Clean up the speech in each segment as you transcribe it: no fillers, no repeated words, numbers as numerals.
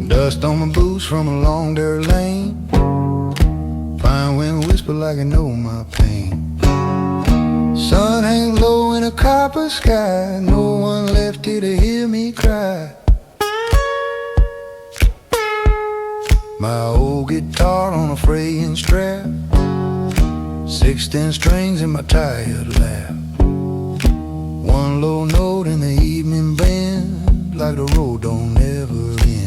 Dust on my boots from a long dirt lane. Fine wind whisper like it know my pain. Sun hangs low in a copper sky. No one left here to hear me cry. My old guitar on a fraying strap, 16 strings in my tired lap. One low note in the evening band, like the road don't ever end.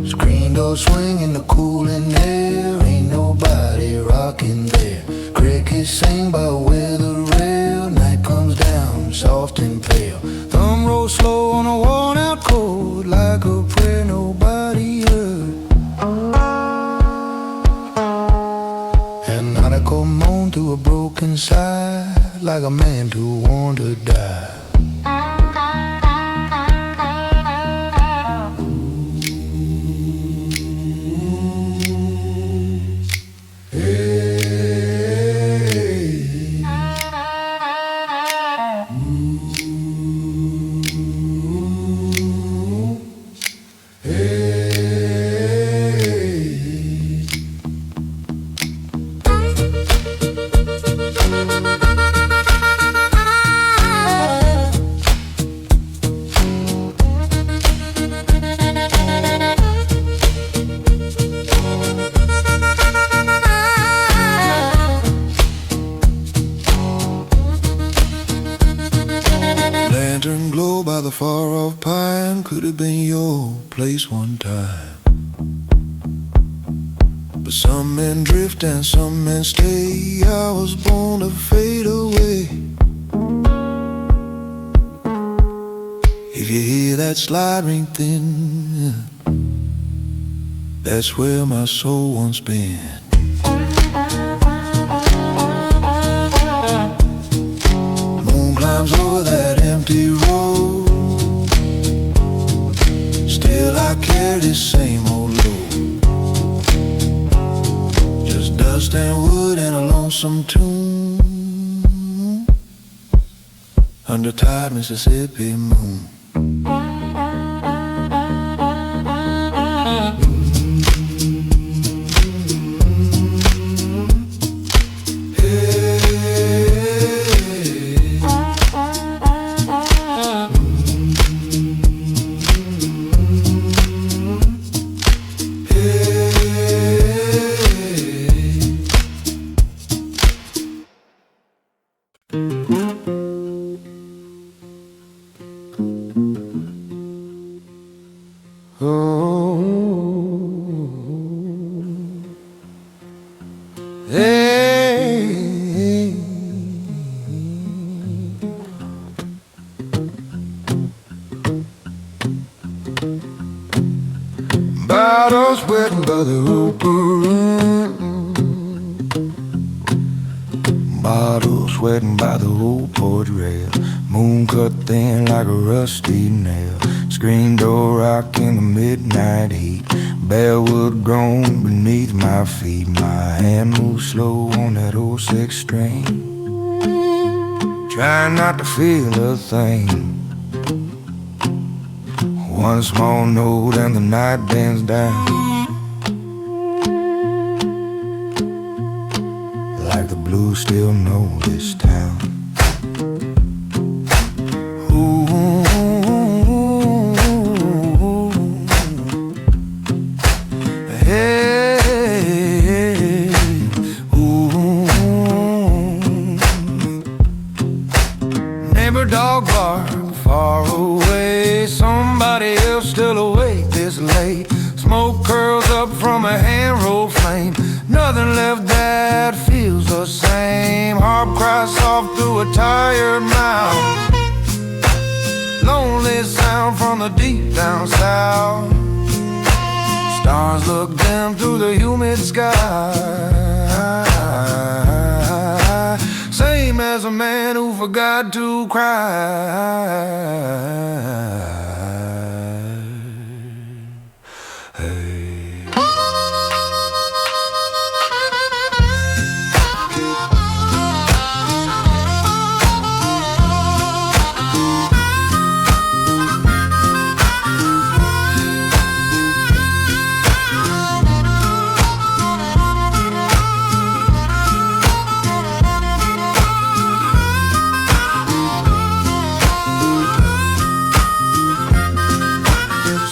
Screen door swing in the cooling air, ain't nobody rocking there. Crickets sing by where the rail, night comes down soft and pale. Thumb roll slow on a worn out chord, like a prayer nobody heard. And I come on through a broken side, like a man too worn to die. Lantern glow by the far-off pine, could have been your place one time. But some men drift and some men stay. I was born to fade away. If you hear that slide ring thin, that's where my soul once been. Moon climbs over that empty road, still I carry this same old load. Just dust and wood and a lonesome tune under tired Mississippi moon. Hey, bottles wetting by the open, bottles wetting by the old porch rail. Moon cut thin like a rusty nail. Screen door rock in the midnight heat. Barewood grown beneath my feet. My hand moves slow on that old six string, trying not to feel a thing. One small note and the night bends down, like the blues still know this town. Dog bark far away, somebody else still awake this late. Smoke curls up from a hand-rolled flame, nothing left that feels the same. Harp cries soft through a tired mouth, lonely sound from the deep down south. Stars look dim through the humid sky, same as a man who forgot to cry. Hey.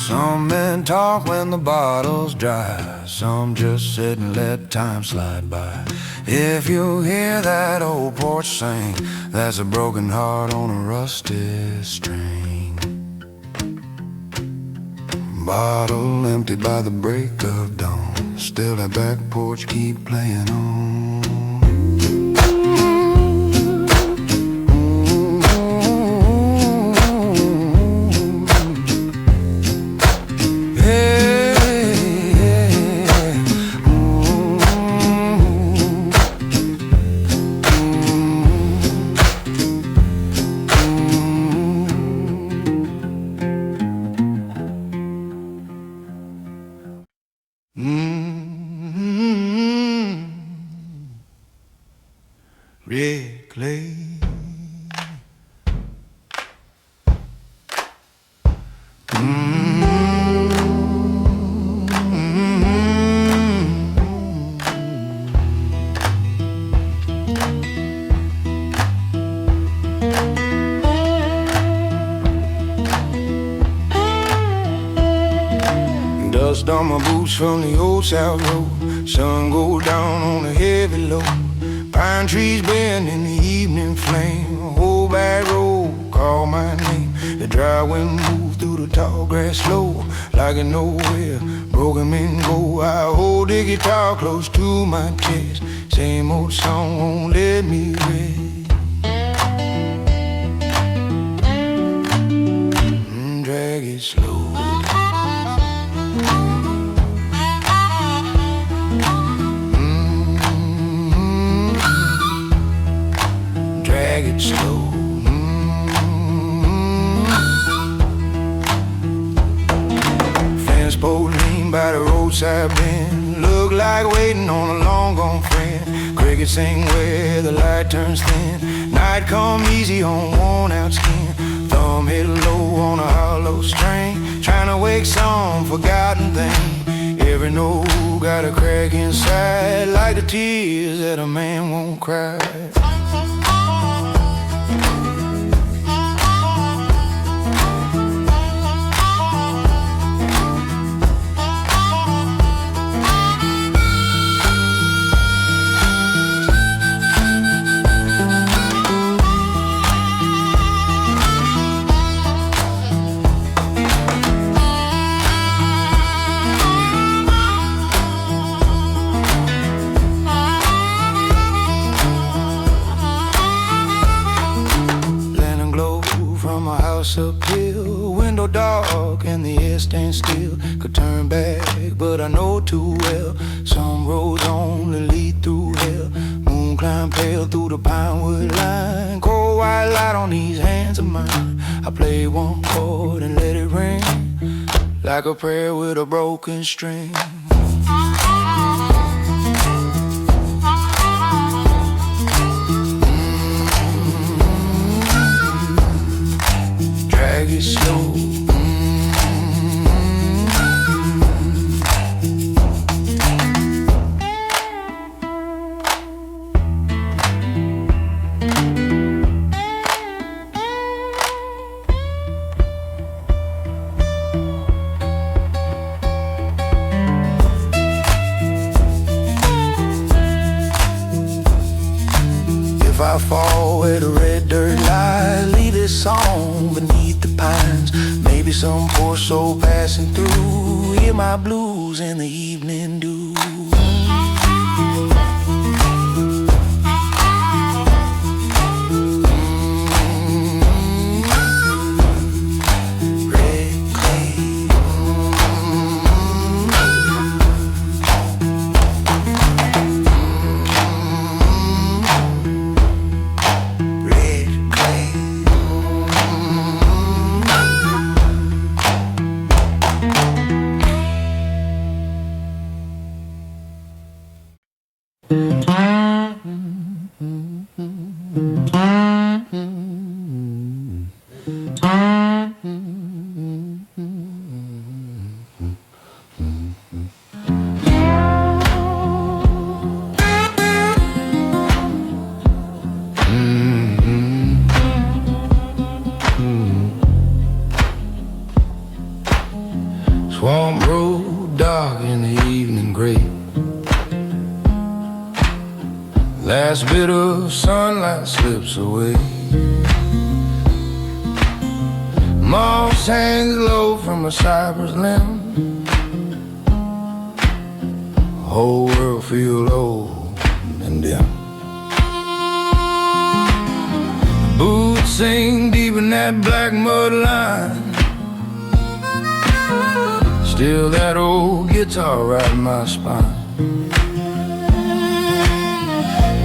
Some men talk when the bottle's dry, some just sit and let time slide by. If you hear that old porch sing, that's a broken heart on a rusty string. Bottle emptied by the break of dawn, still that back porch keep playing on. Rick Lee. Dust on my boots from the old South Road, sun goes down on a heavy load. Pine trees bend in the evening flame, a whole back road call my name. The dry wind moves through the tall grass slow, like it nowhere, broken men go. I hold the guitar close to my chest, same old song won't let me rest. Drag it slow. Drag it slow. Fence post lean by the roadside bend, look like waiting on a long gone friend. Crickets sing where the light turns thin, night come easy on worn out skin. Thumb hit low on a hollow string, trying to wake some forgotten thing. Every note got a crack inside, like the tears that a man won't cry. Uphill, window dark and the air stands still. Could turn back, but I know too well, some roads only lead through hell. Moon climb pale through the pine wood line, cold white light on these hands of mine. I play one chord and let it ring, like a prayer with a broken string. Drag it slow. If I fall where the red dirt lies, leave this song beneath the pines. Maybe some poor soul passing through, hear my blues in the evening dew. Red clay. Swamp road dark in the evening gray. Last bit of sunlight slips away. Moss hangs low from a cypress limb. Whole world feels old and dim. Boots sink deep in that black mud line. Still that old guitar right my spine.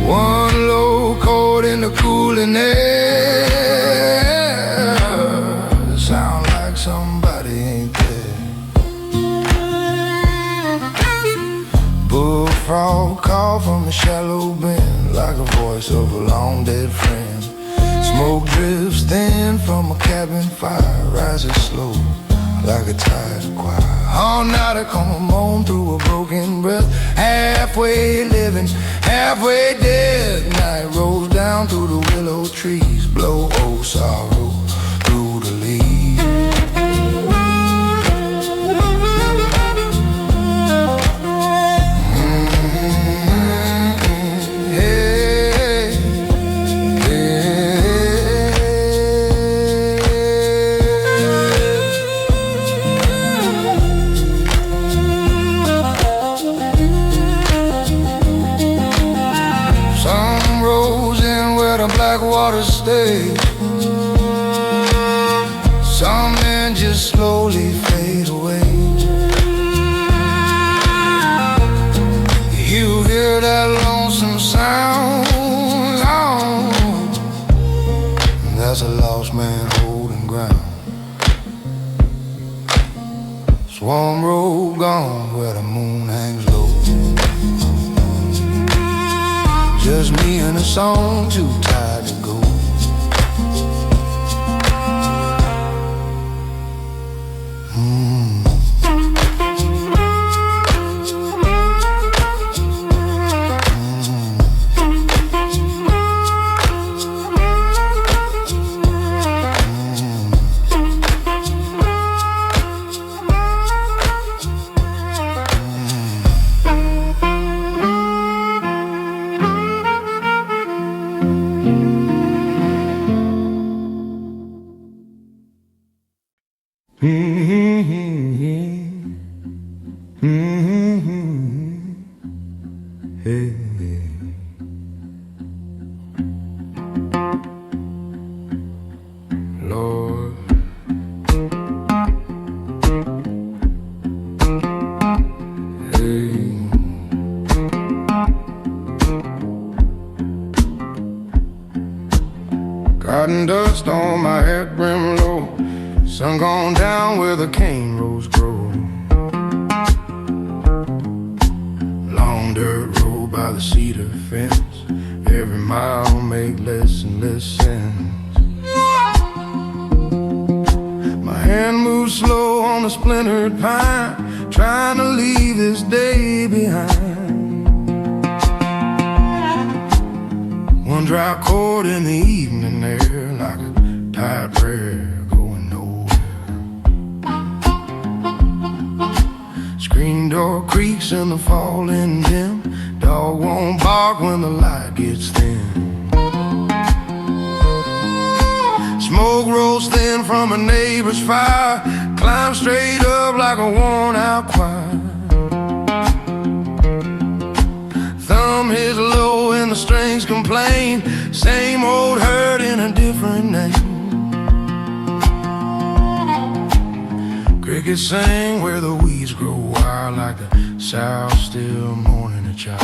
One low chord in the cooling air. Sound like somebody ain't there. Bullfrog call from the shallow bend, like a voice of a long dead friend. Smoke drifts thin from a cabin fire, rises slow like a tired choir. All night I come on through a broken breath. Halfway living, halfway dead. Night rolls down through the willow trees, blow old sorrow through the leaves. Water stays. Some men just slowly fade away. You hear that lonesome sound, that's a lost man holding ground. Swan road gone where the moon hangs low. Just me and a song too tired to go. Hey. Lord, hey. Cotton dust on my head brim low. Sun gone down where the cane rows grow. Long dirt road by the cedar fence. Every mile make less and less sense. My hand moves slow on the splintered pine, trying to leave this day behind. One dry chord in the evening air, like a tired prayer. Screen door creaks in the falling dim. Dog won't bark when the light gets thin. Smoke rolls thin from a neighbor's fire. Climb straight up like a worn-out choir. Thumb hits low and the strings complain. Same old hurt in a different name. Crickets sing where the weeds grow wild, like the South still mourning a child.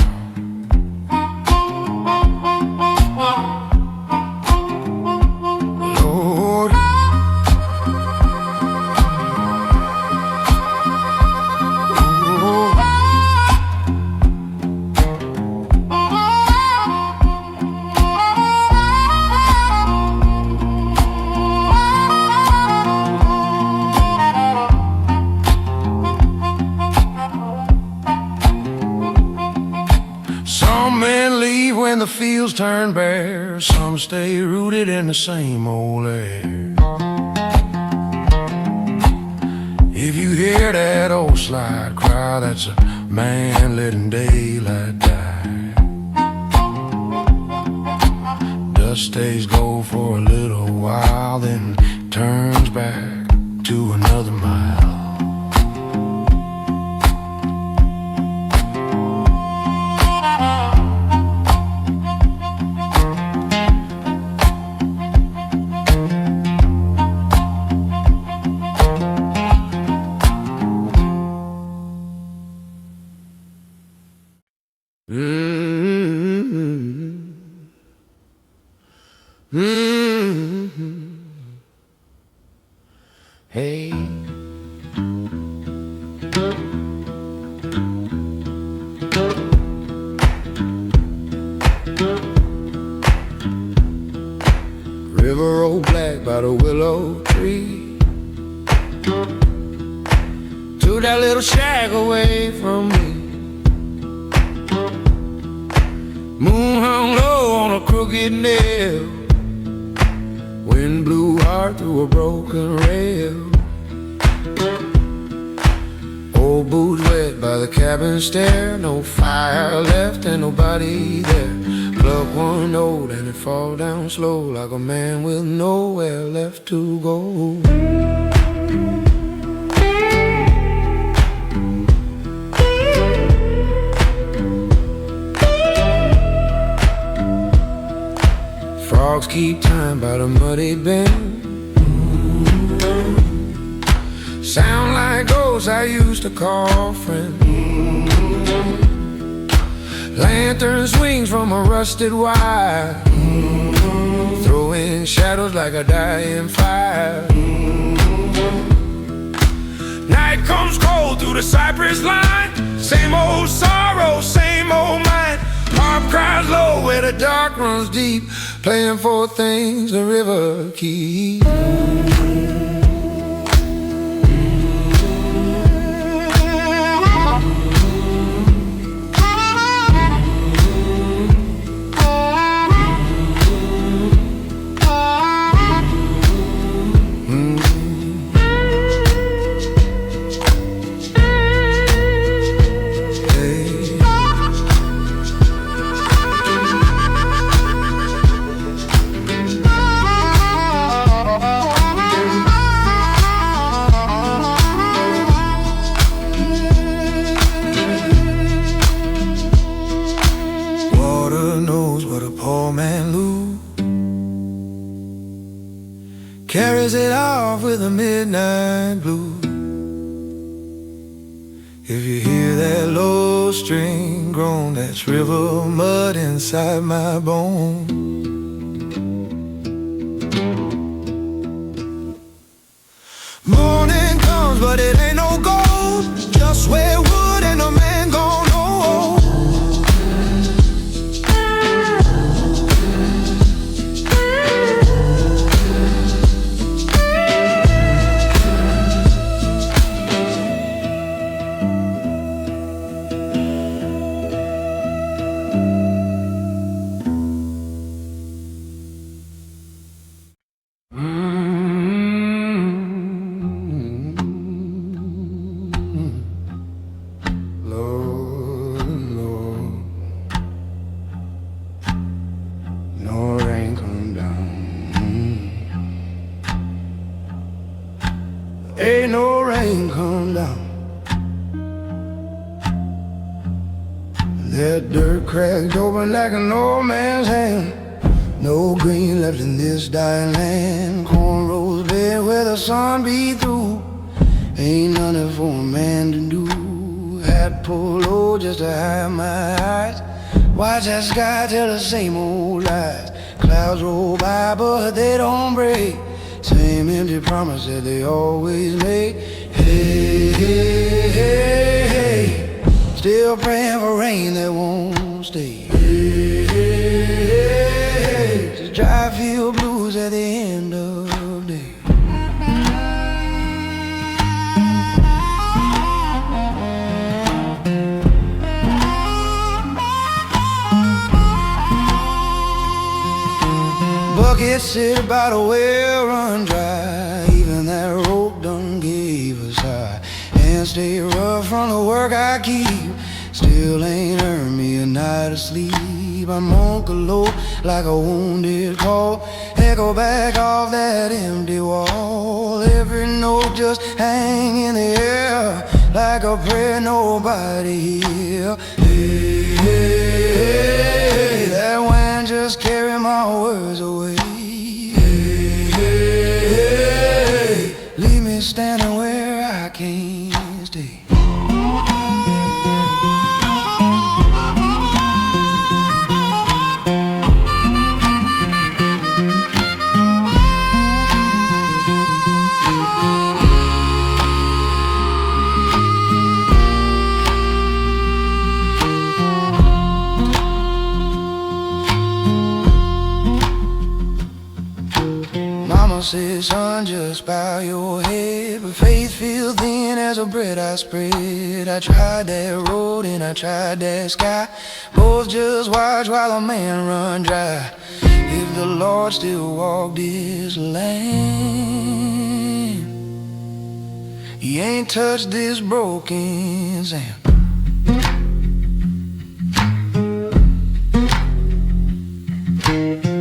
Lord, when the fields turn bare, some stay rooted in the same old air. If you hear that old slide cry, that's a man letting daylight die. Dust stays gold for a little while, then turns back to another mile. Hey, river rolled black by the willow tree, took that little shack away from me. Moon hung low on a crooked nail, wind blew hard through a broken rail. Old boots wet by the cabin stair, no fire left and nobody there. Pluck one note and it fall down slow, like a man with nowhere left to go. Frogs keep time by the muddy bend, sound like ghosts I used to call friends. Lantern swings from a rusted wire, throwing shadows like a dying fire. Night comes cold through the cypress line, same old sorrow, same old mind. Harp cries low where the dark runs deep, playing for things the river keeps. Carries it off with a midnight blue. If you hear that low string groan, that's river mud inside my bones. Morning comes but it ain't no gold, just where wood and a man gone old. Ain't no rain come down. That dirt cracked open like an old man's hand. No green left in this dying land. Cornrows bare where the sun beat through. Ain't nothing for a man to do. Hat pulled low just to hide my eyes. Watch that sky tell the same old lies. Clouds roll by but they don't break. Same empty promise that they always make. Hey, hey, hey, hey. Still praying for rain that won't stay. Hey, hey, hey, hey. Just dry field blues at the end of the day. Bucket sit by the well run dry. Even that rope done gave us high. stay rough from the work I keep. Still ain't earned me a night of sleep. I'm on low like a wounded call, echo back off that empty wall. Every note just hang in the air like a prayer nobody hear. Hey, hey, hey, that wind just carry my words away. Hey, hey, hey, leave me standing where I can't stay. Mama said, son, just bow your head, but faith feel thin as a bread I spread. I tried that road and I tried that sky, both just watch while a man run dry. If the Lord still walked this land, He ain't touched this broken sand.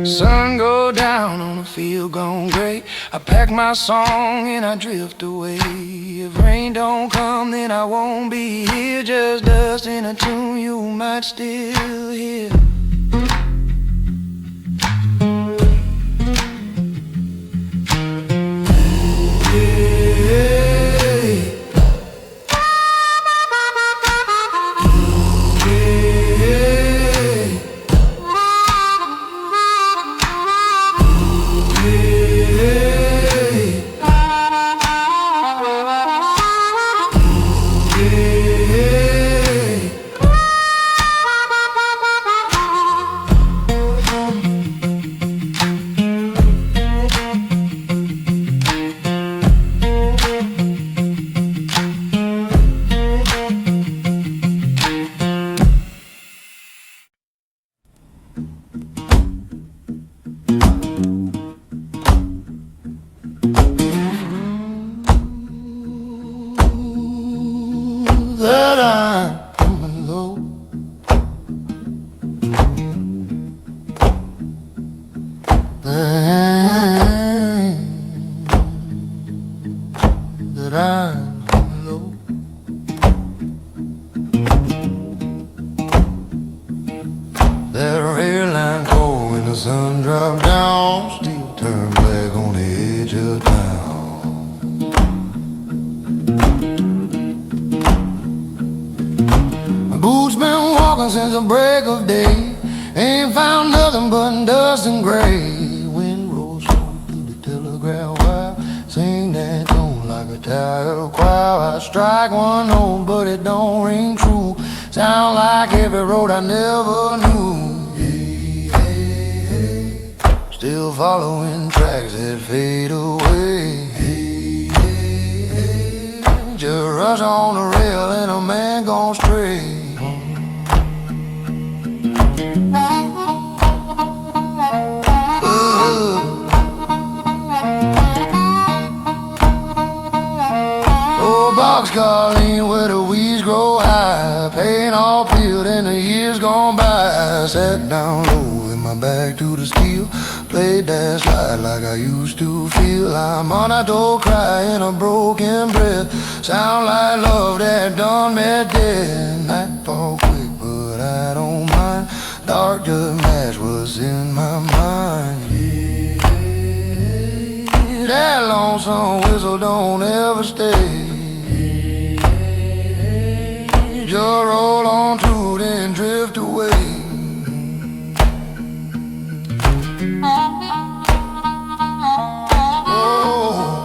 Sun go down on a field gone gray. I pack my song and I drift away. If rain don't come, then I won't be here. Just dust in a tune you might still hear. That I'm low, that I'm low. That red line cold when the sun dropped down, still turn black on the edge of town. Boots been walking since the break of day, ain't found nothing but dust and gray. Wind rolls through the telegraph wire, sing that tune like a tired choir. I strike one note but it don't ring true, sound like every road I never knew. Hey, hey, hey, still following tracks that fade away. Hey, hey, hey, just rush on the rail and a man gon' stray. Boxcar lane where the weeds grow high, paint all peeled and the years gone by. Sat down low with my back to the steel, played that slide like I used to feel. I'm on a door crying a broken breath, sound like love that done met death. Nightfall quick but I don't mind, dark just match what's in my mind. Yeah, that lonesome whistle don't ever stay. Just roll on through then drift away. Oh.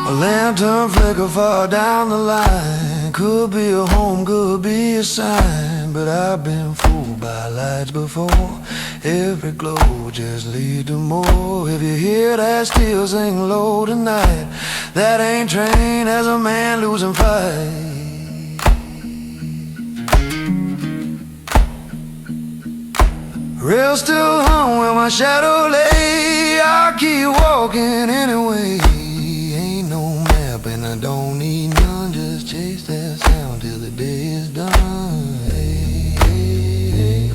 A lantern flicker far down the line, Could be a home, could be a sign, but I've been fooled by lights before. Every glow just leads to more. If you hear that steel sing low tonight, that ain't train as a man losing fight. Rail still hung where my shadow lay. I keep walking anyway. Ain't no map and I don't need none. Just chase that sound till the day is done. Hey, hey, hey.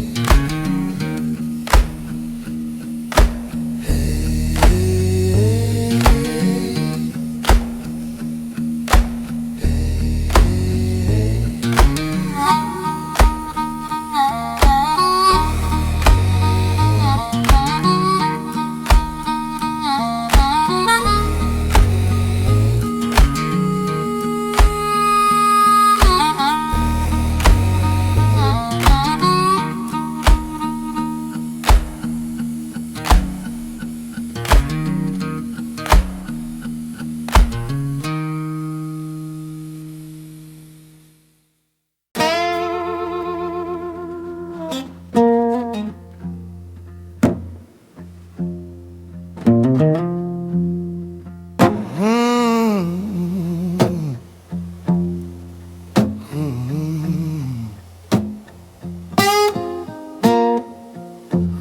Hey, hey,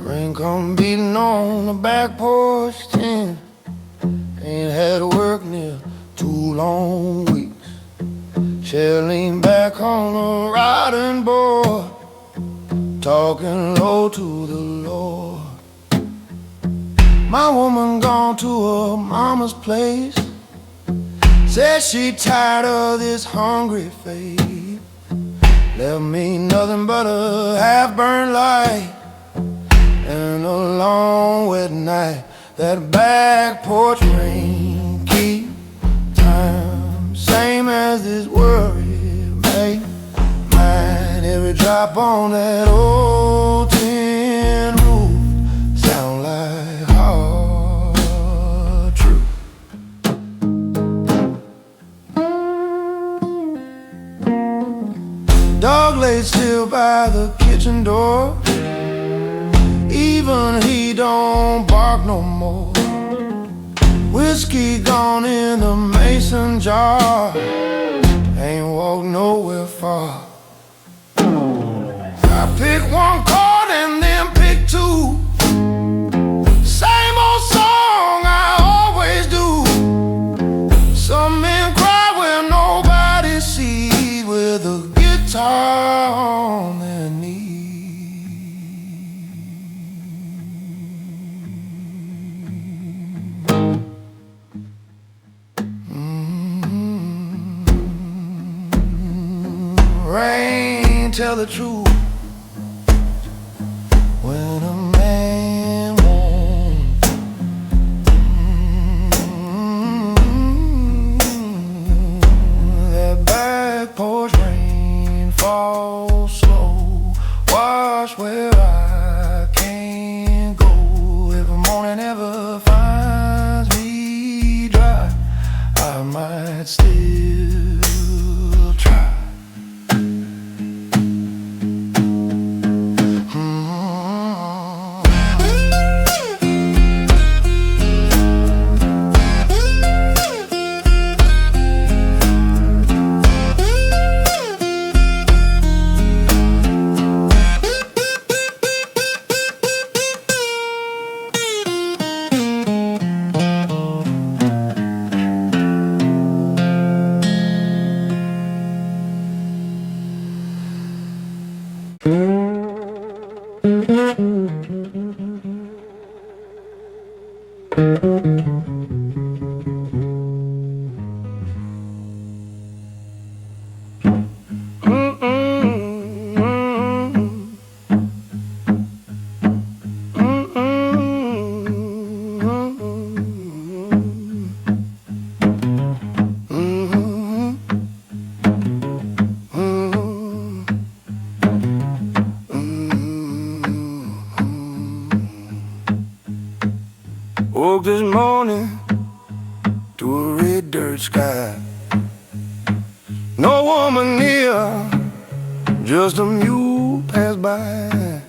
Rain come beating on the back porch tent. Ain't had work near 2 long weeks. Chair leaned back on the riding board, talking low to the Lord. My woman gone to her mama's place. Said she tired of this hungry face. Left me nothing but a half-burned light and a long wet night. That back porch rain keep time, same as this worry make mine. Every drop on that old tin roof sound like hard truth. Dog laid still by the kitchen door. Even he don't bark no more. Whiskey gone in the mason jar. Ain't walked nowhere far. I pick one chord and then pick 2. Same old song I always do. Some men cry where nobody sees, with a guitar on their knee. Rain, tell the truth. When a man won't, that back porch rain falls slow, wash where I can't go. If a morning ever finds me dry, I might still try. Woke this morning to a red dirt sky. No woman near, just a mule pass by.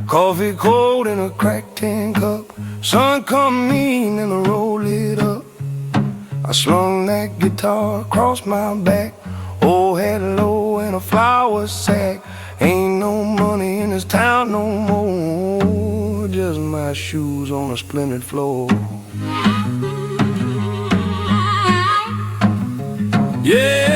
Coffee cold in a cracked tin cup. Sun come mean and the road lit up. I slung that guitar across my back. Old hat low and a flour sack. Ain't no money in this town no more. Just my shoes on a splintered floor. Yeah.